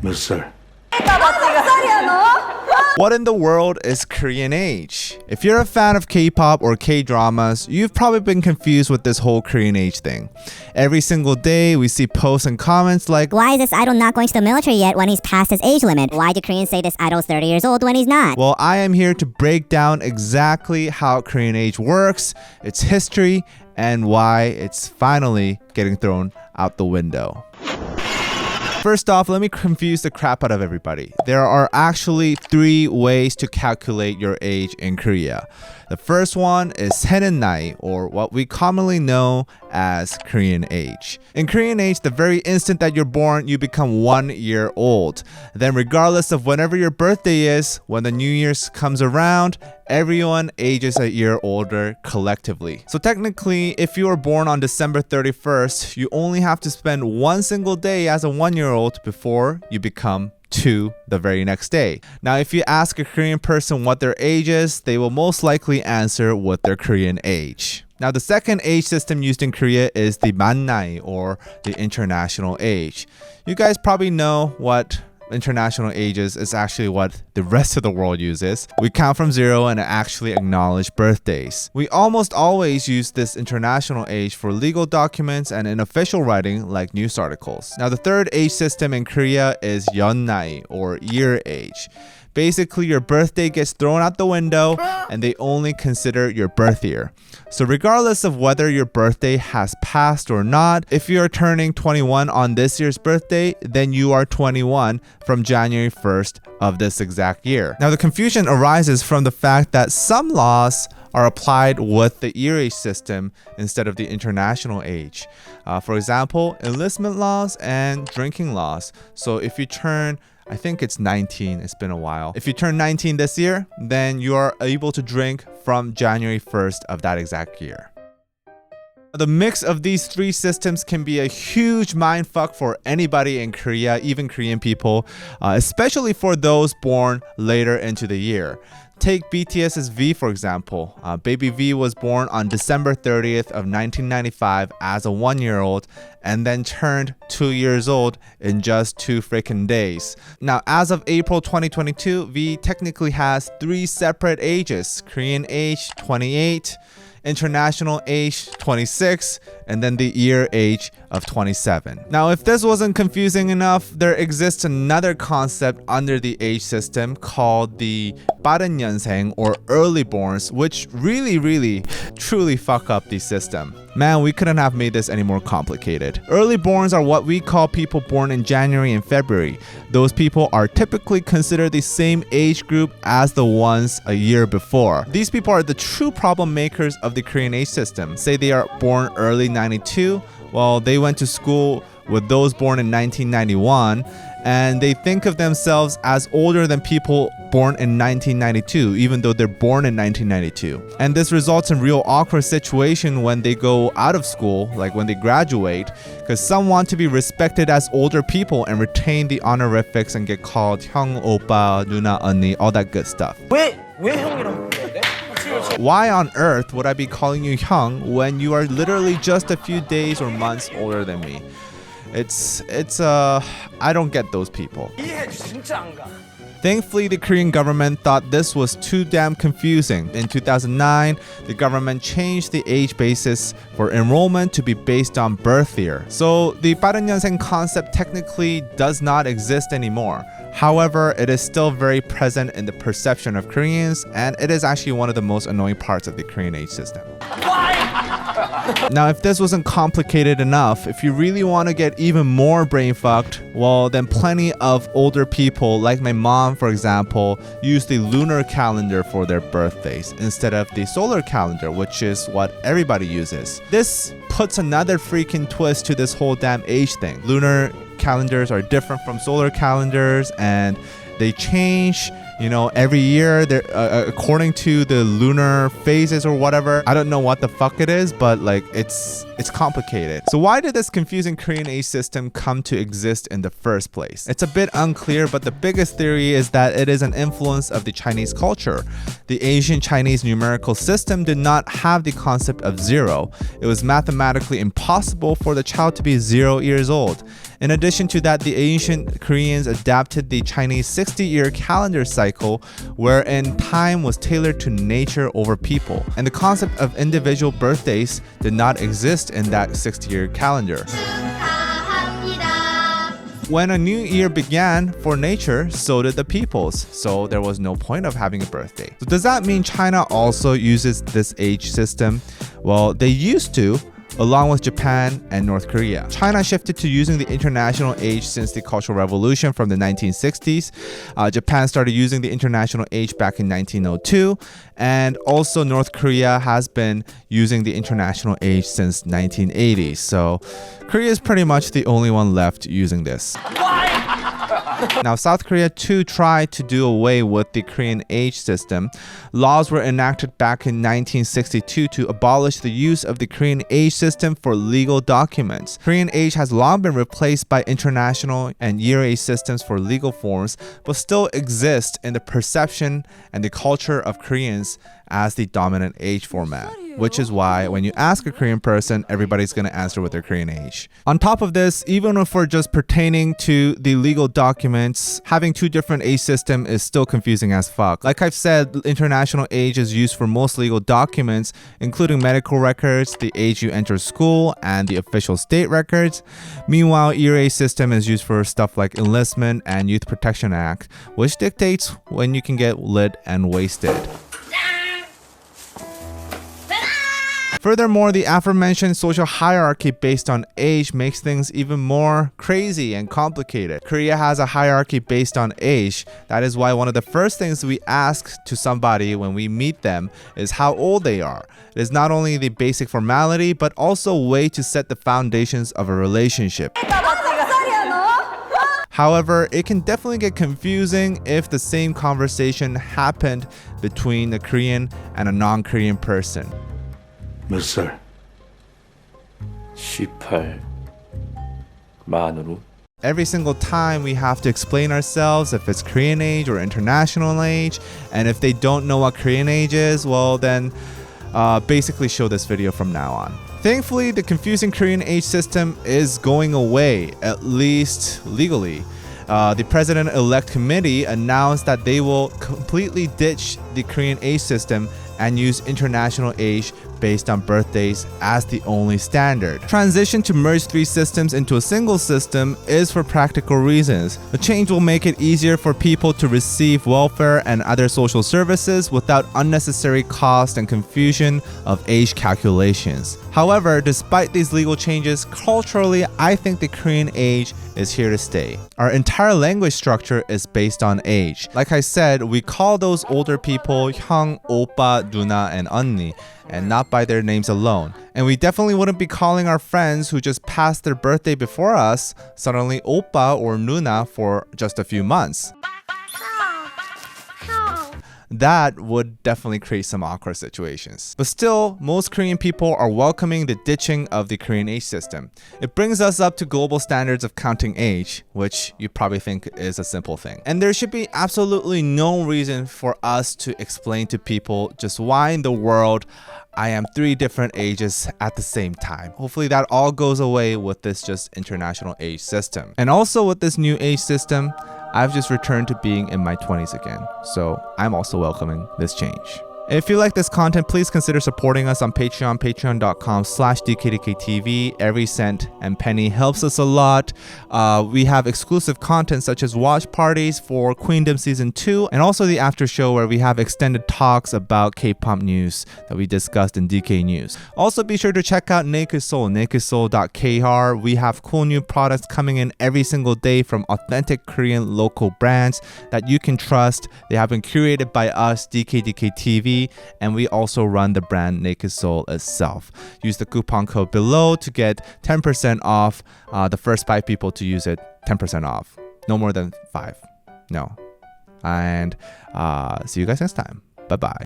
몇 살? What in the world is Korean age? If you're a fan of K-pop or K-dramas, you've probably been confused with this whole Korean age thing. Every single day, we see posts and comments like, why is this idol not going to the military yet when he's past his age limit? Why do Koreans say this idol's 30 years old when he's not? Well, I am here to break down exactly how Korean age works, its history, and why it's finally getting thrown out the window. First off, let me confuse the crap out of everybody. There are actually 3 ways to calculate your age in Korea. The first one is senin nae, or what we commonly know as Korean age. In Korean age, the very instant that you're born, you become 1 year old. Then regardless of whenever your birthday is, when the New Year's comes around, everyone ages a year older collectively. So technically, if you were born on December 31st, you only have to spend 1 single day as a 1-year-old before you become 2 the very next day. Now, if you ask a Korean person what their age is, they will most likely answer with their Korean age. Now, the second age system used in Korea is the man nae, or the international age. You guys probably know what international ages is actually what the rest of the world uses. We count from 0 and actually acknowledge birthdays. We almost always use this international age for legal documents and in official writing like news articles. Now, the third age system in Korea is yeon nae, or year age. Basically, your birthday gets thrown out the window and they only consider your birth year. So regardless of whether your birthday has passed or not, if you are turning 21 on this year's birthday, then you are 21 from January 1st of this exact year. Now, the confusion arises from the fact that some laws are applied with the year age system instead of the international age. For example, enlistment laws and drinking laws. So if you turn, I think it's 19, it's been a while. If you turn 19 this year, then you are able to drink from January 1st of that exact year. The mix of these 3 systems can be a huge mindfuck for anybody in Korea, even Korean people, especially for those born later into the year. Take BTS's V for example. Baby V was born on December 30th of 1995 as a 1-year-old and then turned 2 years old in just 2 freaking days. Now, as of April 2022, V technically has 3 separate ages: Korean age 28, international age 26, and then the year age of 27. Now, if this wasn't confusing enough, there exists another concept under the age system called the 빠른 년생, or early borns, which really truly fuck up the system. Man, we couldn't have made this any more complicated. Early borns are what we call people born in January and February. Those people are typically considered the same age group as the ones a year before. These people are the true problem makers of the Korean age system. Say they are born early 92, well, they went to school with those born in 1991, and they think of themselves as older than people born in 1992, even though they're born in 1992. And this results in real awkward situation when they go out of school, like when they graduate, because some want to be respected as older people and retain the honorifics and get called 형, 오빠, 누나, 언니, all that good stuff. 왜 형이라고 그래야 돼? Why on earth would I be calling you hyung when you are literally just a few days or months older than me? I don't get those people. 이해 진짜 안 가. Thankfully, the Korean government thought this was too damn confusing. In 2009, the government changed the age basis for enrollment to be based on birth year. So the 빠른 년생 concept technically does not exist anymore. However, it is still very present in the perception of Koreans, and it is actually one of the most annoying parts of the Korean age system. Now, if this wasn't complicated enough, if you really want to get even more brain fucked, well, then plenty of older people, like my mom, for example, use the lunar calendar for their birthdays instead of the solar calendar, which is what everybody uses. This puts another freaking twist to this whole damn age thing. Lunar calendars are different from solar calendars, and they change, every year. They're according to the lunar phases or whatever. I don't know what the fuck it is, but it's complicated. So why did this confusing Korean age system come to exist in the first place? It's a bit unclear, but the biggest theory is that it is an influence of the Chinese culture. The ancient Chinese numerical system did not have the concept of 0. It was mathematically impossible for the child to be 0 years old. In addition to that, the ancient Koreans adapted the Chinese 60-year calendar cycle, wherein time was tailored to nature over people. And the concept of individual birthdays did not exist in that 60-year calendar. When a new year began for nature, so did the peoples, so there was no point of having a birthday. So does that mean China also uses this age system? Well, they used to, along with Japan and North Korea. China shifted to using the international age since the Cultural Revolution from the 1960s. Japan started using the international age back in 1902, and also North Korea has been using the international age since 1980. So Korea is pretty much the only one left using this. Now, South Korea too tried to do away with the Korean age system. Laws were enacted back in 1962 to abolish the use of the Korean age system for legal documents. Korean age has long been replaced by international and year age systems for legal forms, but still exist in the perception and the culture of Koreans as the dominant age format, which is why when you ask a Korean person, everybody's going to answer with their Korean age. On top of this, even if we're just pertaining to the legal documents, having two different age systems is still confusing as fuck. Like I've said, international age is used for most legal documents, including medical records, the age you enter school, and the official state records. Meanwhile, year age system is used for stuff like enlistment and Youth Protection Act, which dictates when you can get lit and wasted. Furthermore, the aforementioned social hierarchy based on age makes things even more crazy and complicated. Korea has a hierarchy based on age. That is why one of the first things we ask to somebody when we meet them is how old they are. It is not only the basic formality, but also a way to set the foundations of a relationship. However, it can definitely get confusing if the same conversation happened between a Korean and a non-Korean person. 몇 살? 18 만으로. Every single time we have to explain ourselves if it's Korean age or international age, and if they don't know what Korean age is, well then basically show this video from now on. Thankfully, the confusing Korean age system is going away, at least legally. The President-elect committee announced that they will completely ditch the Korean age system and use international age based on birthdays as the only standard. Transition to merge three systems into a single system is for practical reasons. The change will make it easier for people to receive welfare and other social services without unnecessary cost and confusion of age calculations. However, despite these legal changes, culturally, I think the Korean age is here to stay. Our entire language structure is based on age. Like I said, we call those older people 형, 오빠, 누나, and 언니, and not by their names alone. And we definitely wouldn't be calling our friends who just passed their birthday before us suddenly 오빠 or 누나 for just a few months. That would definitely create some awkward situations. But still, most Korean people are welcoming the ditching of the Korean age system. It brings us up to global standards of counting age, which you probably think is a simple thing. And there should be absolutely no reason for us to explain to people just why in the world I am 3 different ages at the same time. Hopefully that all goes away with this just international age system. And also with this new age system, I've just returned to being in my 20s again, so I'm also welcoming this change. If you like this content, please consider supporting us on Patreon, patreon.com/DKDKTV. Every cent and penny helps us a lot. We have exclusive content such as watch parties for Queendom Season 2, and also the after show where we have extended talks about K-pop news that we discussed in DK News. Also, be sure to check out Naked Soul, nakedsoul.kr. We have cool new products coming in every single day from authentic Korean local brands that you can trust. They have been curated by us, DKDKTV, and we also run the brand Naked Soul itself. Use the coupon code below to get 10% off. The first 5 people to use it, 10% off. No more than 5. No. And see you guys next time. Bye-bye.